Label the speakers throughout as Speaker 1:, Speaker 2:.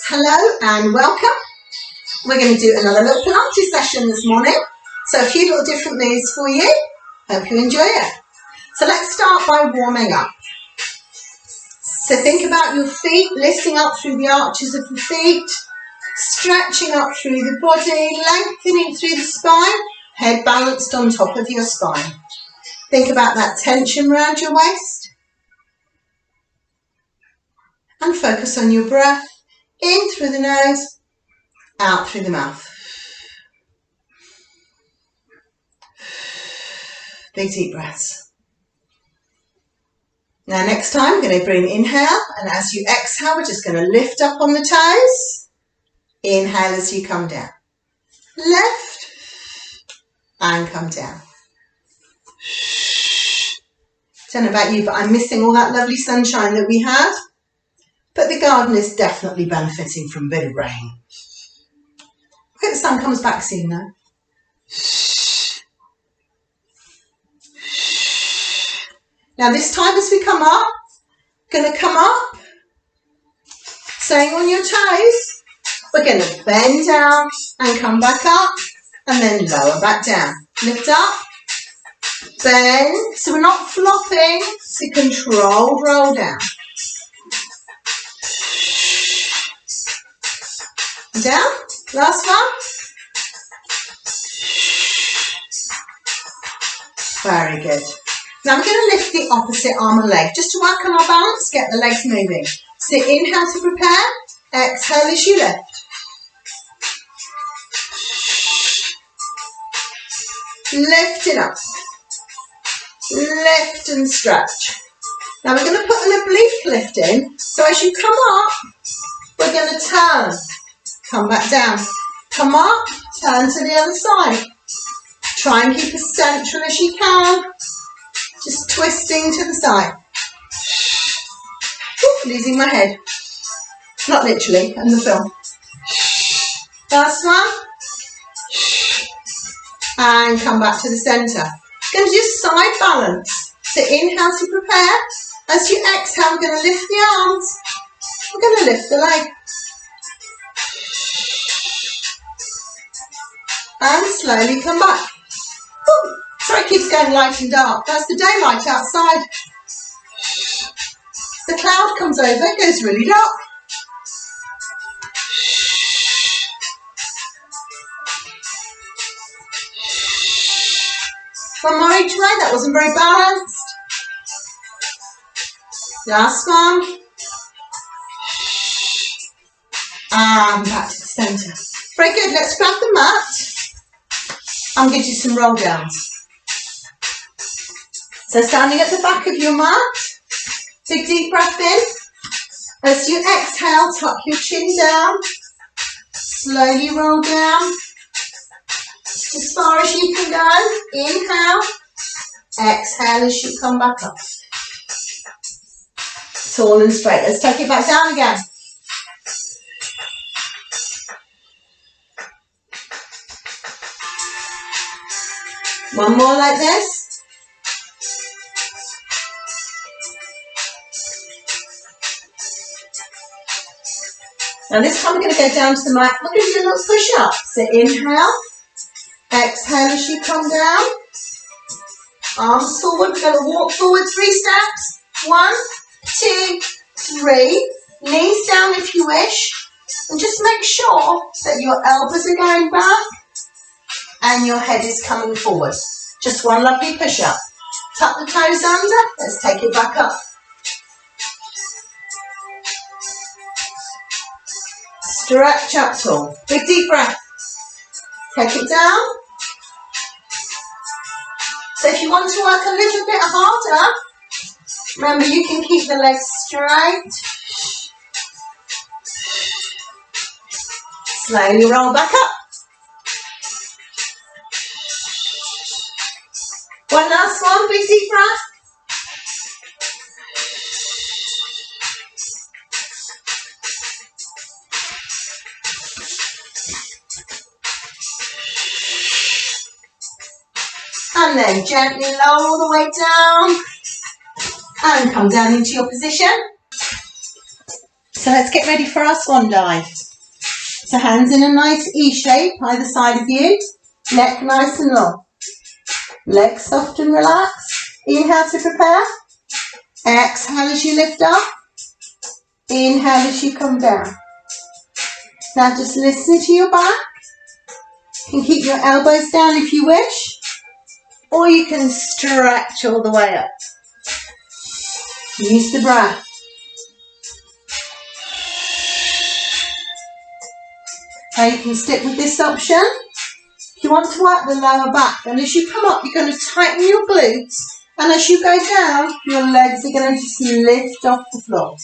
Speaker 1: Hello and welcome. We're going to do another little Pilates session this morning. So a few little different moves for you. Hope you enjoy it. So let's start by warming up. So think about your feet lifting up through the arches of the feet, stretching up through the body, lengthening through the spine, head balanced on top of your spine. Think about that tension around your waist. And focus on your breath. In through the nose, out through the mouth. Big deep breaths. Now next time, we're going to bring inhale, and as you exhale, we're just going to lift up on the toes. Inhale as you come down. Lift and come down. Don't know about you, but I'm missing all that lovely sunshine that we had. But the garden is definitely benefiting from a bit of rain. I hope the sun comes back soon though. Now this time as we come up, going to come up, staying on your toes. We're going to bend down and come back up and then lower back down. Lift up, bend, so we're not flopping, so controlled roll down. Down, last one. Very good. Now we're going to lift the opposite arm and leg just to work on our balance, get the legs moving. So inhale to prepare, exhale as you lift. Lift it up. Lift and stretch. Now we're going to put an oblique lift in, so as you come up, we're going to turn. Come back down. Come up, turn to the other side. Try and keep as central as you can. Just twisting to the side. Ooh, losing my head. Not literally, in the film. Last one. And come back to the centre. Going to do side balance. So inhale to prepare. As you exhale, we're going to lift the arms. We're going to lift the leg. And slowly come back. Ooh, sorry, it keeps going light and dark. That's the daylight outside. The cloud comes over, it goes really dark. One more each way, that wasn't very balanced. Last one. And back to the centre. Very good, let's grab the mat. I'm going to do some roll downs. So standing at the back of your mat, big deep breath in. As you exhale, tuck your chin down. Slowly roll down. As far as you can go. Inhale. Exhale as you come back up. Tall and straight. Let's take it back down again. One more like this. Now this time we're going to go down to the mat. We're going to do a little push-up. So inhale. Exhale as you come down. Arms forward. We're going to walk forward 3 steps. 1, 2, 3. Knees down if you wish. And just make sure that your elbows are going back and your head is coming forward. Just one lovely push-up. Tuck the toes under. Let's take it back up. Stretch up tall. Big deep breath. Take it down. So if you want to work a little bit harder, remember you can keep the legs straight. Slowly roll back up. One last one, big deep breath. And then gently lower all the way down. And come down into your position. So let's get ready for our swan dive. So hands in a nice E shape, either side of you. Neck nice and long. Legs soft and relaxed. Inhale to prepare. Exhale as you lift up. Inhale as you come down. Now just listen to your back. You can keep your elbows down if you wish. Or you can stretch all the way up. Use the breath. Now you can stick with this option. If you want to work the lower back, and as you come up, you're going to tighten your glutes. And as you go down, your legs are going to just lift off the floor.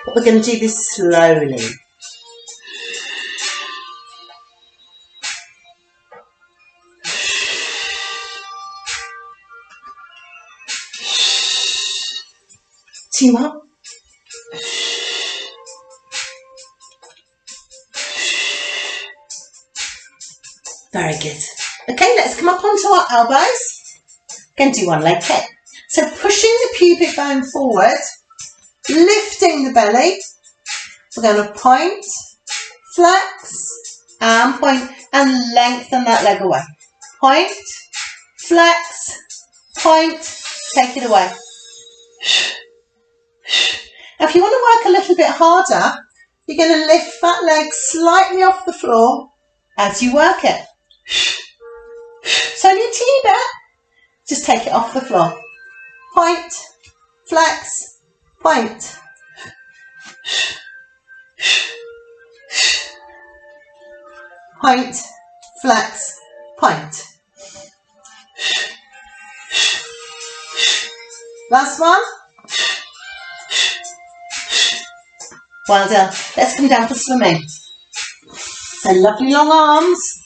Speaker 1: But we're going to do this slowly. Two more. Very good. Okay, let's come up onto our elbows. Going to do one leg kick. So pushing the pubic bone forward, lifting the belly. We're going to point, flex, and point, and lengthen that leg away. Point, flex, point, take it away. Now if you want to work a little bit harder, you're going to lift that leg slightly off the floor as you work it. So only a teeny bit, just take it off the floor. Point, flex, point. Point, flex, point. Last one. Well done. Let's come down for swimming. So lovely long arms.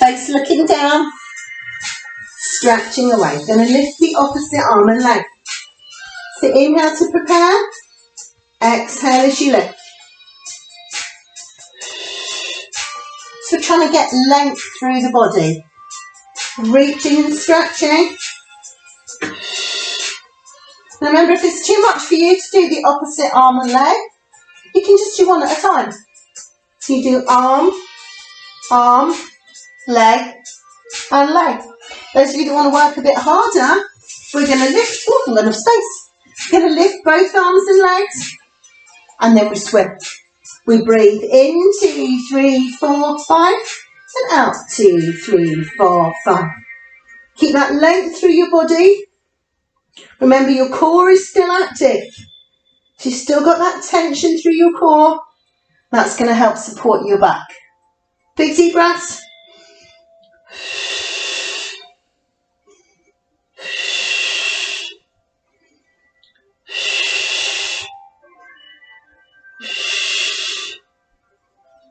Speaker 1: Face looking down. Stretching away. Going to lift the opposite arm and leg. So inhale to prepare. Exhale as you lift. So we're trying to get length through the body. Reaching and stretching. Now remember, if it's too much for you to do the opposite arm and leg, you can just do one at a time. So you do arm, arm, leg, and leg. Those of you that want to work a bit harder, we're going to lift, oh, I'm going to have space. We're going to lift both arms and legs, and then we swim. We breathe in, 2, 3, 4, 5, and out, 2, 3, 4, 5. Keep that length through your body. Remember, your core is still active. So you've still got that tension through your core. That's going to help support your back. Big deep breaths.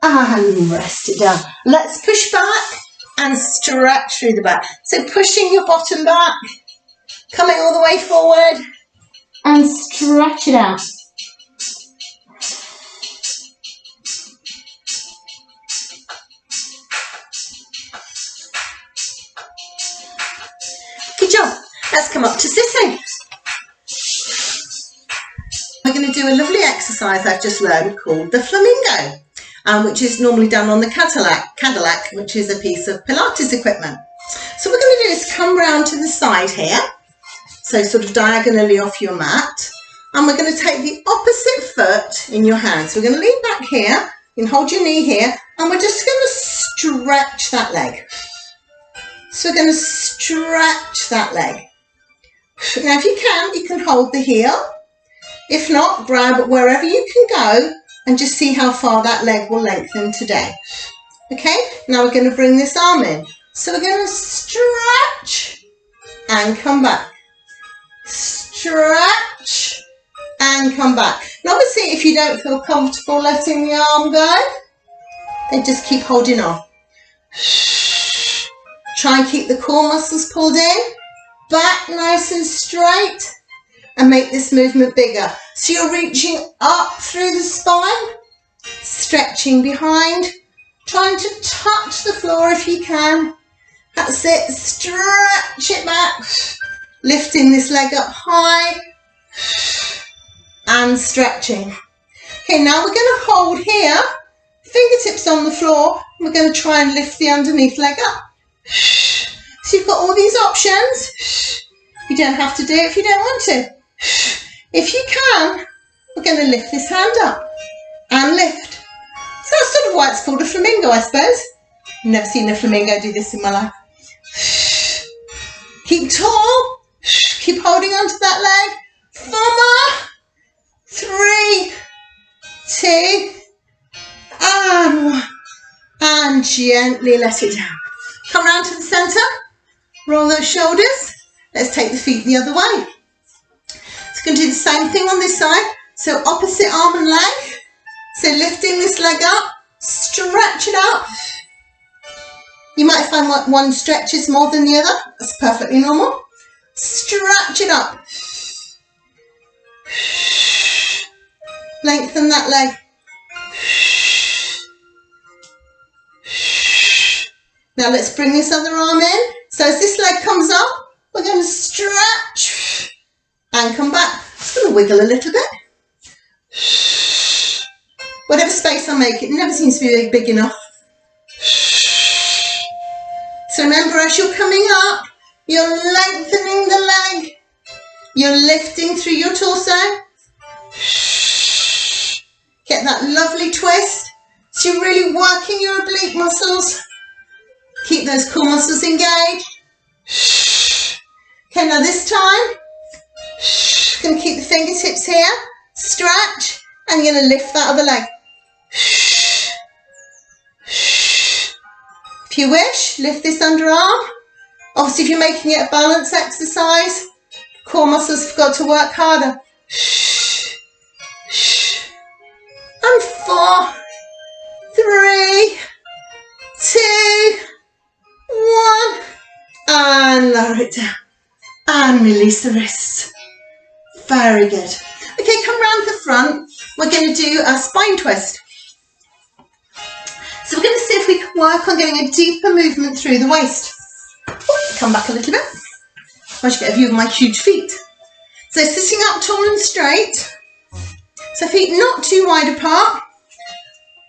Speaker 1: And rest it down. Let's push back and stretch through the back. So pushing your bottom back, coming all the way forward, and stretch it out. Good job. Let's come up to sitting. We're going to do a lovely exercise I've just learned called the flamingo, which is normally done on the Cadillac, which is a piece of Pilates equipment. So what we're going to do is come round to the side here, so sort of diagonally off your mat, and we're going to take the opposite foot in your hands. So we're going to lean back here, you can hold your knee here, and we're just going to stretch that leg. So we're going to stretch that leg. Now if you can hold the heel. If not, grab wherever you can go and just see how far that leg will lengthen today. Okay, now we're going to bring this arm in. So we're going to stretch and come back. Stretch and come back. And obviously if you don't feel comfortable letting the arm go, then just keep holding on. Try and keep the core muscles pulled in, back nice and straight, and make this movement bigger. So you're reaching up through the spine, stretching behind, trying to touch the floor if you can. That's it, stretch it back, lifting this leg up high and stretching. Okay, now we're going to hold here, fingertips on the floor, and we're going to try and lift the underneath leg up. So you've got all these options. You don't have to do it if you don't want to. If you can, we're going to lift this hand up and lift. So that's sort of why it's called a flamingo, I suppose. Never seen a flamingo do this in my life. Keep tall. Keep holding onto that leg. 4 more. 3, 2, and 1. And gently let it down. Come round to the centre. Roll those shoulders. Let's take the feet the other way. So we're going to do the same thing on this side. So opposite arm and leg. So lifting this leg up. Stretch it up. You might find one stretches more than the other. That's perfectly normal. Stretch it up. Lengthen that leg. Now let's bring this other arm in. So as this leg comes up, we're going to stretch and come back. Just going to wiggle a little bit. Whatever space I make, it never seems to be big enough. So remember, as you're coming up, you're lengthening the leg. You're lifting through your torso. Get that lovely twist. So you're really working your oblique muscles. Keep those core muscles engaged. Okay, now this time, going to keep the fingertips here. Stretch, and you're going to lift that other leg. If you wish, lift this underarm. Obviously, if you're making it a balance exercise, core muscles have got to work harder. And 4, 3, 2, 1. And lower it down. And release the wrists. Very good. Okay, come round the front. We're going to do a spine twist. So we're going to see if we can work on getting a deeper movement through the waist. Come back a little bit. I should get a view of my huge feet. So sitting up tall and straight. So feet not too wide apart.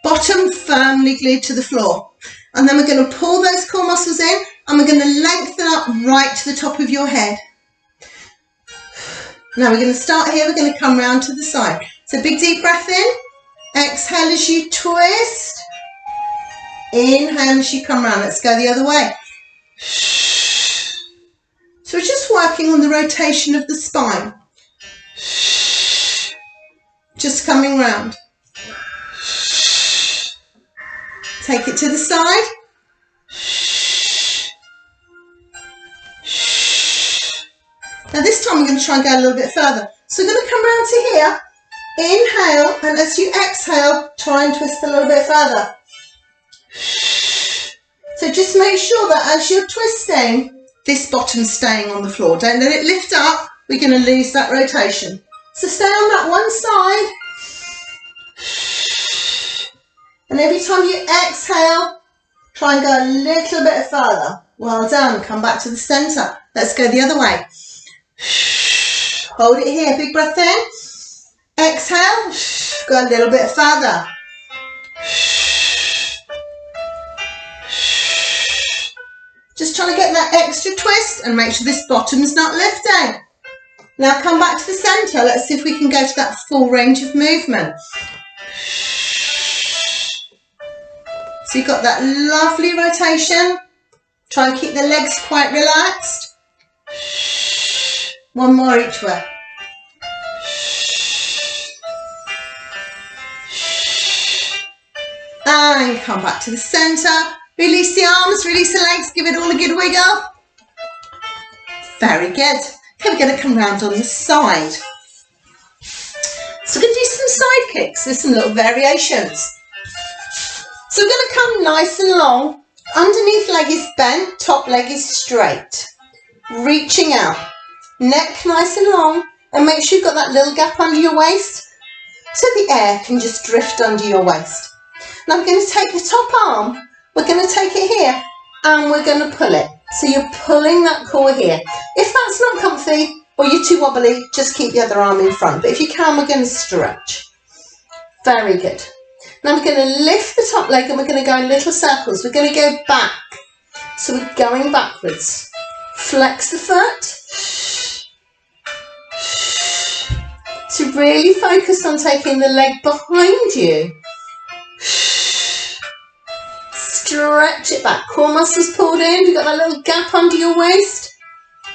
Speaker 1: Bottom firmly glued to the floor. And then we're going to pull those core muscles in and we're going to lengthen up right to the top of your head. Now we're going to start here. We're going to come round to the side. So big deep breath in. Exhale as you twist. Inhale as you come round. Let's go the other way. So we're just working on the rotation of the spine. Just coming round. Take it to the side. Now this time we're going to try and go a little bit further. So we're going to come round to here. Inhale, and as you exhale, try and twist a little bit further. So just make sure that as you're twisting, this bottom's staying on the floor. Don't let it lift up. We're going to lose that rotation. So stay on that one side. And every time you exhale, try and go a little bit further. Well done. Come back to the centre. Let's go the other way. Hold it here. Big breath in. Exhale. Go a little bit further. Just trying to get that extra twist and make sure this bottom's not lifting. Now come back to the centre. Let's see if we can go to that full range of movement. So you've got that lovely rotation. Try and keep the legs quite relaxed. One more each way. And come back to the centre. Release the arms, release the legs, give it all a good wiggle. Very good. Okay, we're going to come round on the side. So we're going to do some side kicks. There's some little variations. So we're going to come nice and long. Underneath leg is bent, top leg is straight. Reaching out. Neck nice and long. And make sure you've got that little gap under your waist so the air can just drift under your waist. Now I'm going to take the top arm. We're going to take it here and we're going to pull it. So you're pulling that core here. If that's not comfy or you're too wobbly, just keep the other arm in front. But if you can, we're going to stretch. Very good. Now we're going to lift the top leg and we're going to go in little circles. We're going to go back. So we're going backwards. Flex the foot. So really focus on taking the leg behind you. Stretch it back. Core muscles pulled in. You've got that little gap under your waist.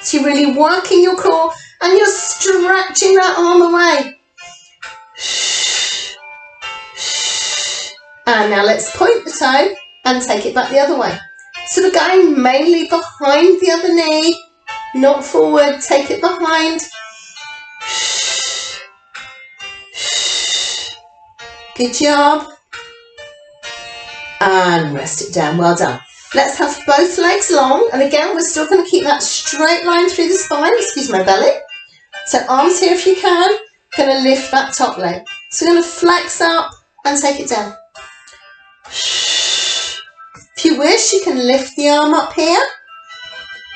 Speaker 1: So you're really working your core and you're stretching that arm away. And now let's point the toe and take it back the other way. So we're going mainly behind the other knee, not forward. Take it behind. Good job. And rest it down. Well done. Let's have both legs long. And again, we're still going to keep that straight line through the spine. Excuse my belly. So arms here if you can. Going to lift that top leg. So we're going to flex up and take it down. If you wish, you can lift the arm up here.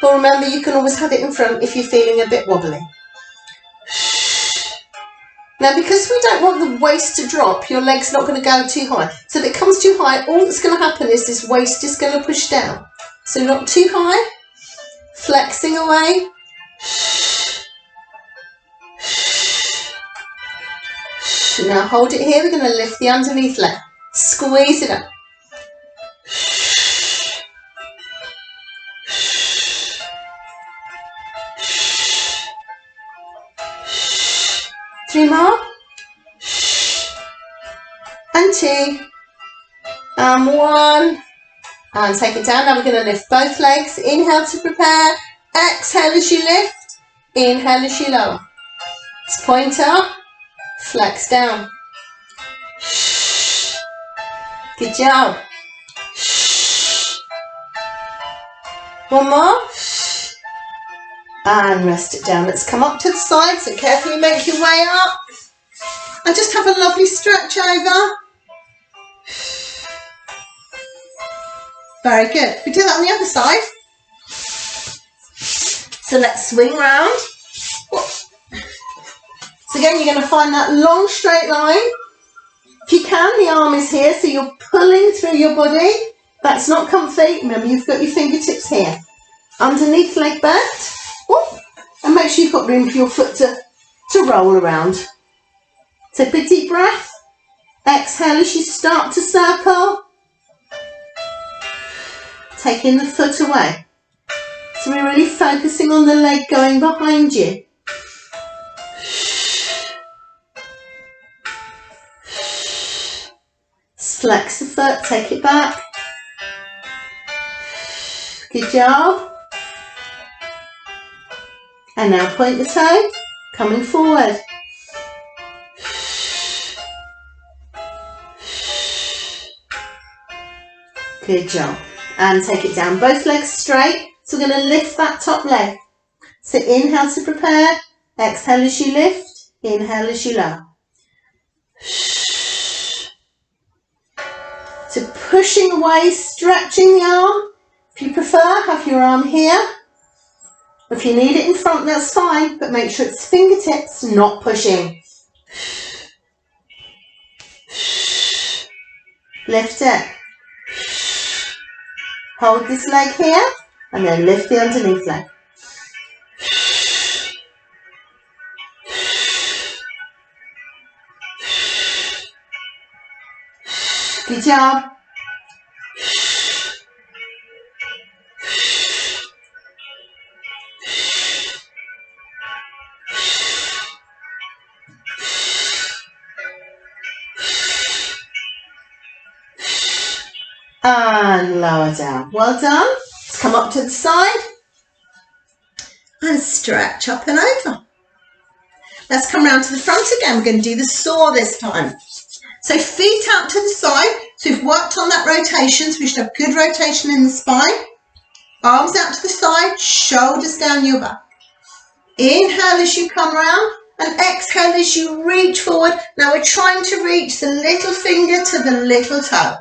Speaker 1: But remember, you can always have it in front if you're feeling a bit wobbly. Now, because we don't want the waist to drop, your leg's not going to go too high. So if it comes too high, all that's going to happen is this waist is going to push down. So not too high. Flexing away. Now hold it here. We're going to lift the underneath leg. Squeeze it up. 3 more. And 2. And 1. And take it down. Now we're going to lift both legs. Inhale to prepare. Exhale as you lift. Inhale as you lower. Let's point up. Flex down. Good job. One more. And rest it down. Let's come up to the side. So carefully make your way up. And just have a lovely stretch over. Very good. We do that on the other side. So let's swing round. So again, you're going to find that long straight line. If you can, the arm is here, so you're pulling through your body. That's not comfy. Remember, you've got your fingertips here. Underneath leg bent. And make sure you've got room for your foot to roll around. So big deep breath. Exhale as you start to circle. Taking the foot away. So we're really focusing on the leg going behind you. Flex the foot, take it back. Good job. And now point the toe, coming forward. Good job. And take it down, both legs straight. So we're going to lift that top leg. So inhale to prepare, exhale as you lift, inhale as you lower. So pushing away, stretching the arm. If you prefer, have your arm here. If you need it in front, that's fine, but make sure it's fingertips, not pushing. Lift it. Hold this leg here, and then lift the underneath leg. Good job. And lower down. Well done. Let's come up to the side and stretch up and over. Let's come round to the front again. We're going to do the saw this time. So feet out to the side. So we've worked on that rotation. So we should have good rotation in the spine. Arms out to the side, shoulders down your back. Inhale as you come round and exhale as you reach forward. Now we're trying to reach the little finger to the little toe.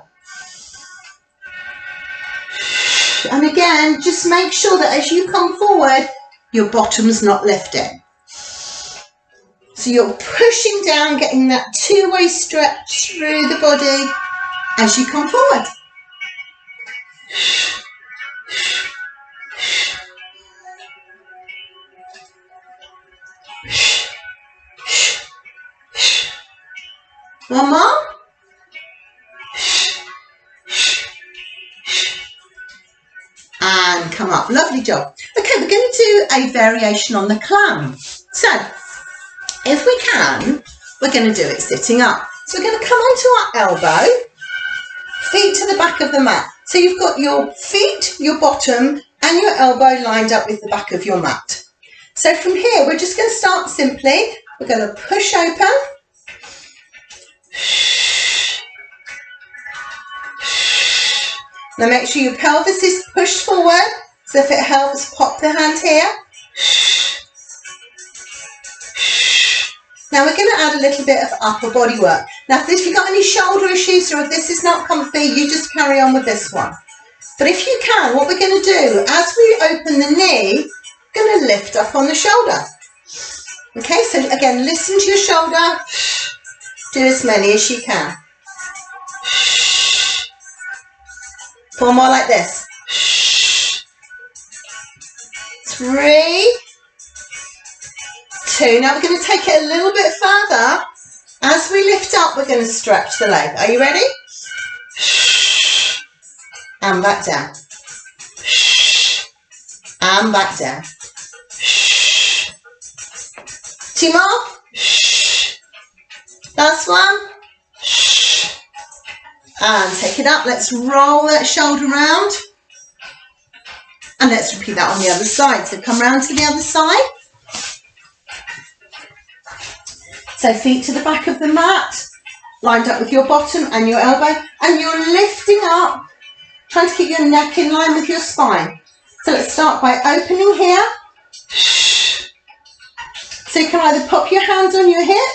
Speaker 1: And again, just make sure that as you come forward, your bottom's not lifting. So you're pushing down, getting that two-way stretch through the body as you come forward. One more. And come up. Lovely job. Okay, we're going to do a variation on the clam. So, if we can, we're going to do it sitting up. So we're going to come onto our elbow, feet to the back of the mat. So you've got your feet, your bottom, and your elbow lined up with the back of your mat. So from here, we're just going to start simply. We're going to push open. Now make sure your pelvis is pushed forward. So if it helps, pop the hand here. Now we're going to add a little bit of upper body work. Now if you've got any shoulder issues or if this is not comfy, you just carry on with this one. But if you can, what we're going to do, as we open the knee, we're going to lift up on the shoulder. Okay, so again, listen to your shoulder. Do as many as you can. 4 more like this. 3, 2. Now we're going to take it a little bit further. As we lift up, we're going to stretch the leg. Are you ready? And back down. And back down. 2 more. Last one. And take it up. Let's roll that shoulder round. And let's repeat that on the other side. So come round to the other side. So feet to the back of the mat, lined up with your bottom and your elbow. And you're lifting up, trying to keep your neck in line with your spine. So let's start by opening here. So you can either pop your hands on your hip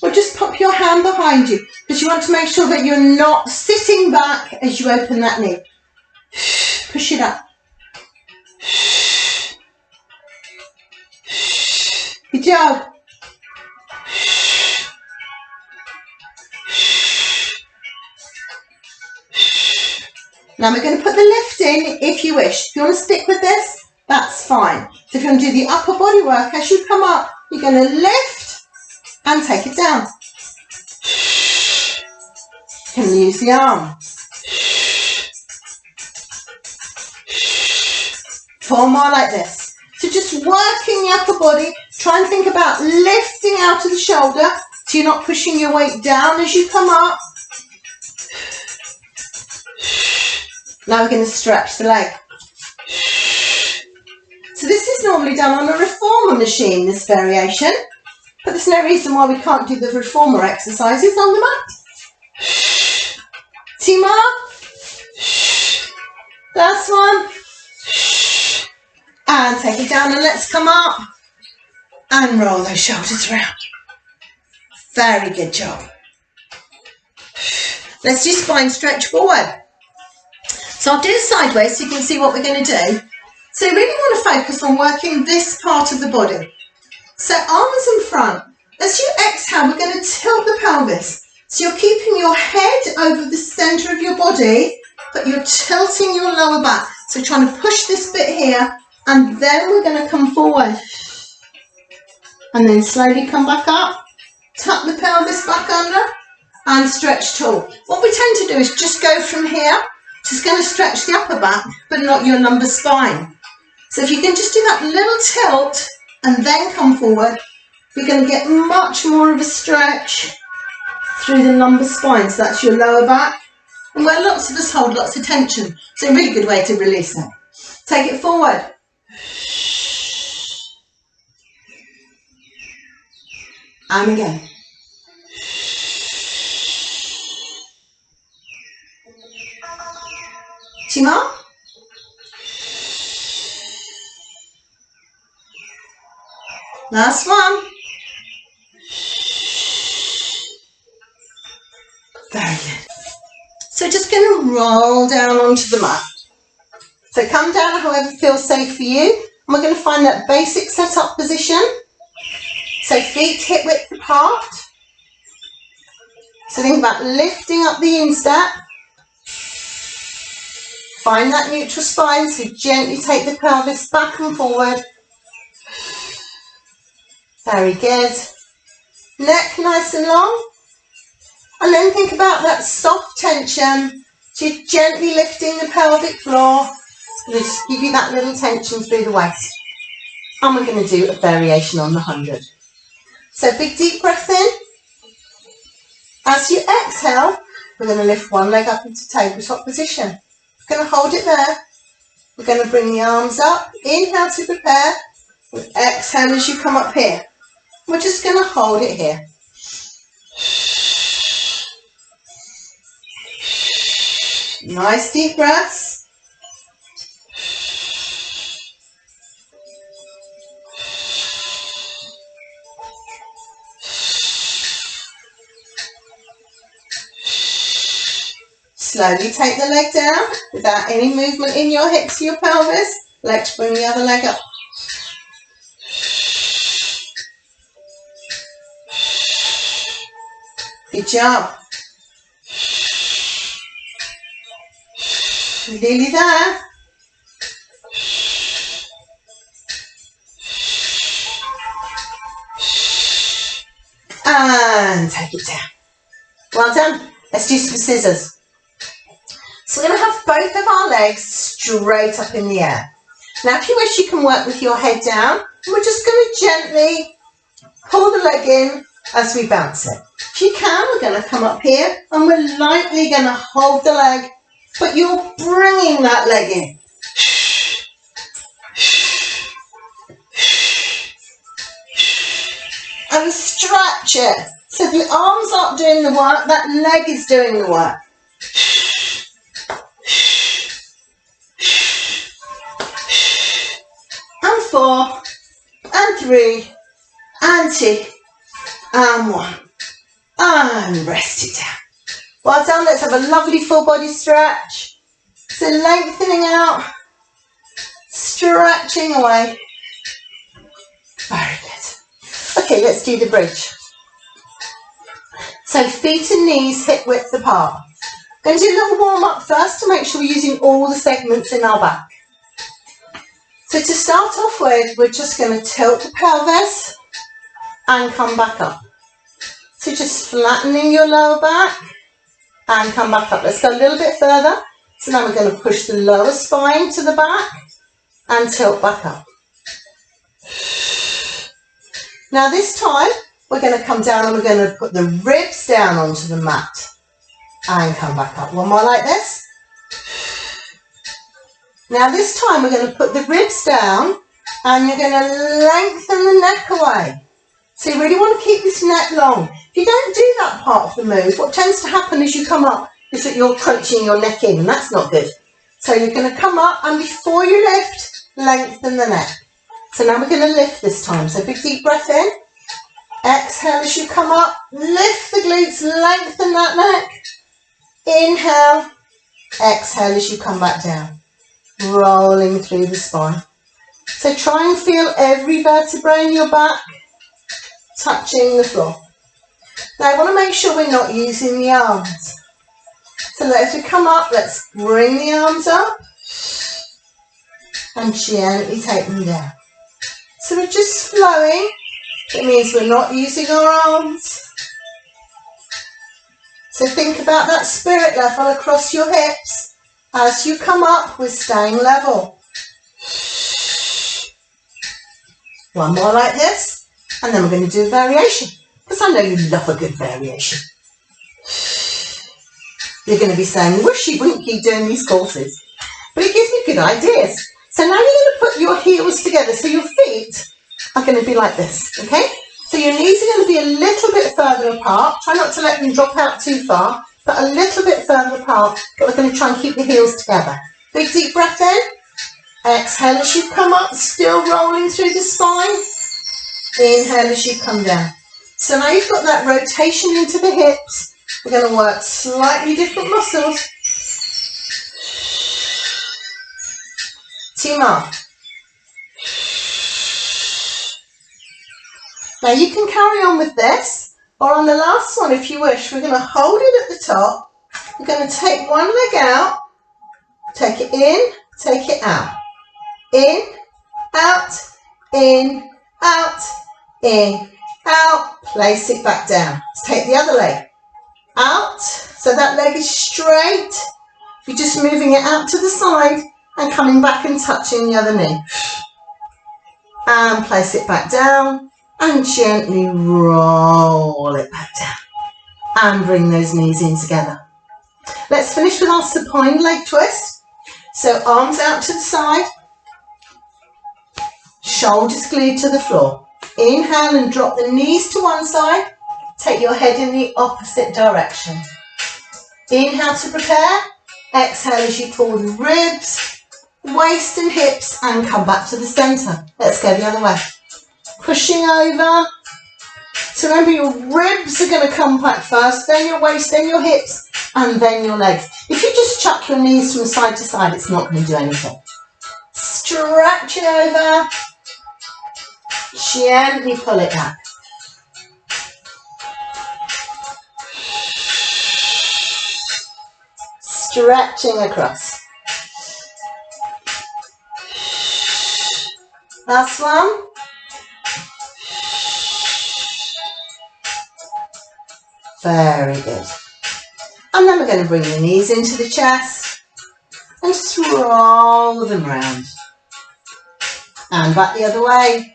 Speaker 1: or just pop your hand behind you, because you want to make sure that you're not sitting back as you open that knee. Push it up. Good job. Now we're going to put the lift in if you wish. If you want to stick with this, that's fine. So if you want to do the upper body work, as you come up, you're going to lift and take it down. You can use the arm. 4 more like this. So just working the upper body, try and think about lifting out of the shoulder so you're not pushing your weight down as you come up. Now we're going to stretch the leg. So this is normally done on a reformer machine, this variation, but there's no reason why we can't do the reformer exercises on the mat. 2 more. Last one. And take it down and let's come up and roll those shoulders around. Very good job. Let's do spine stretch forward. So I'll do it sideways so you can see what we're going to do. So you really want to focus on working this part of the body. So arms in front. As you exhale, we're going to tilt the pelvis. So you're keeping your head over the centre of your body, but you're tilting your lower back. So trying to push this bit here, and then we're going to come forward. And then slowly come back up, tuck the pelvis back under, and stretch tall. What we tend to do is just go from here. Just going to stretch the upper back, but not your lumbar spine. So if you can just do that little tilt and then come forward, you're going to get much more of a stretch through the lumbar spine. So that's your lower back, and where lots of us hold lots of tension. So a really good way to release that. Take it forward. And again. Two more. Last one. Very good. So just going to roll down onto the mat. So come down however feels safe for you. And we're going to find that basic setup position. So feet hip width apart. So think about lifting up the instep. Find that neutral spine, so gently take the pelvis back and forward. Very good. Neck nice and long. And then think about that soft tension. So you're gently lifting the pelvic floor. It's going to just give you that little tension through the waist. And we're going to do a variation on the 100. So big deep breath in. As you exhale, we're going to lift one leg up into tabletop position. We're going to hold it there. We're going to bring the arms up. Inhale to prepare. And exhale as you come up here. We're just going to hold it here. Nice deep breaths. Slowly take the leg down without any movement in your hips or your pelvis. Let's bring the other leg up. Good job. Nearly there. And take it down. Well done. Let's do some scissors. So we're going to have both of our legs straight up in the air. Now if you wish, you can work with your head down. We're just going to gently pull the leg in as we bounce it. If you can, we're going to come up here and we're lightly going to hold the leg, but you're bringing that leg in. And stretch it. So the arms aren't doing the work, that leg is doing the work. And 4, and 3, and 2, and 1. And rest it down. Well done, let's have a lovely full body stretch. So lengthening out, stretching away. Very good. Okay, let's do the bridge. So feet and knees hip width apart. Going to do a little warm up first to make sure we're using all the segments in our back. So to start off with, we're just going to tilt the pelvis and come back up. So just flattening your lower back and come back up. Let's go a little bit further. So now we're going to push the lower spine to the back and tilt back up. Now this time, we're going to come down and we're going to put the ribs down onto the mat and come back up. One more like this. Now this time we're going to put the ribs down and you're going to lengthen the neck away. So you really want to keep this neck long. If you don't do that part of the move, what tends to happen as you come up is that you're crunching your neck in, and that's not good. So you're going to come up and before you lift, lengthen the neck. So now we're going to lift this time. So big deep breath in. Exhale as you come up, lift the glutes, lengthen that neck. Inhale, exhale as you come back down, rolling through the spine. So try and feel every vertebrae in your back touching the floor. Now I want to make sure we're not using the arms. So as we come up, let's bring the arms up and gently take them down. So we're just flowing. It means we're not using our arms. So think about that spirit level across your hips. As you come up, we're staying level. One more like this, and then we're going to do a variation, because I know you love a good variation. You're going to be saying, wish you wouldn't keep doing these courses, but it gives me good ideas. So now you're going to put your heels together, so your feet are going to be like this, okay? So your knees are going to be a little bit further apart. Try not to let them drop out too far, but a little bit further apart, but we're going to try and keep the heels together. Big deep breath in. Exhale as you come up, still rolling through the spine. Inhale as you come down. So now you've got that rotation into the hips. We're going to work slightly different muscles. 2 more. Now you can carry on with this, or on the last one if you wish, we're going to hold it at the top. We're going to take one leg out, take it in, take it out. In, out, in, out, in, out. Place it back down. Let's take the other leg. Out, so that leg is straight. You're just moving it out to the side and coming back and touching the other knee. And place it back down and gently roll it back down. And bring those knees in together. Let's finish with our supine leg twist. So arms out to the side, shoulders glued to the floor. Inhale and drop the knees to one side. Take your head in the opposite direction. Inhale to prepare. Exhale as you pull the ribs, waist and hips and come back to the centre. Let's go the other way. Pushing over. So remember, your ribs are going to come back first, then your waist, then your hips, and then your legs. If you just chuck your knees from side to side, it's not going to do anything. Stretch it over. Gently pull it back. Stretching across. Last one. Very good. And then we're going to bring the knees into the chest and just roll them round. And back the other way.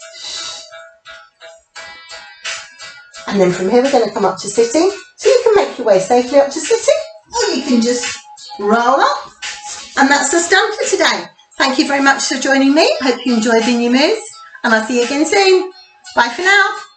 Speaker 1: And then from here we're going to come up to sitting. So you can make your way safely up to sitting, or you can just roll up. And that's us done for today. Thank you very much for joining me. Hope you enjoyed the new moves. And I'll see you again soon. Bye for now.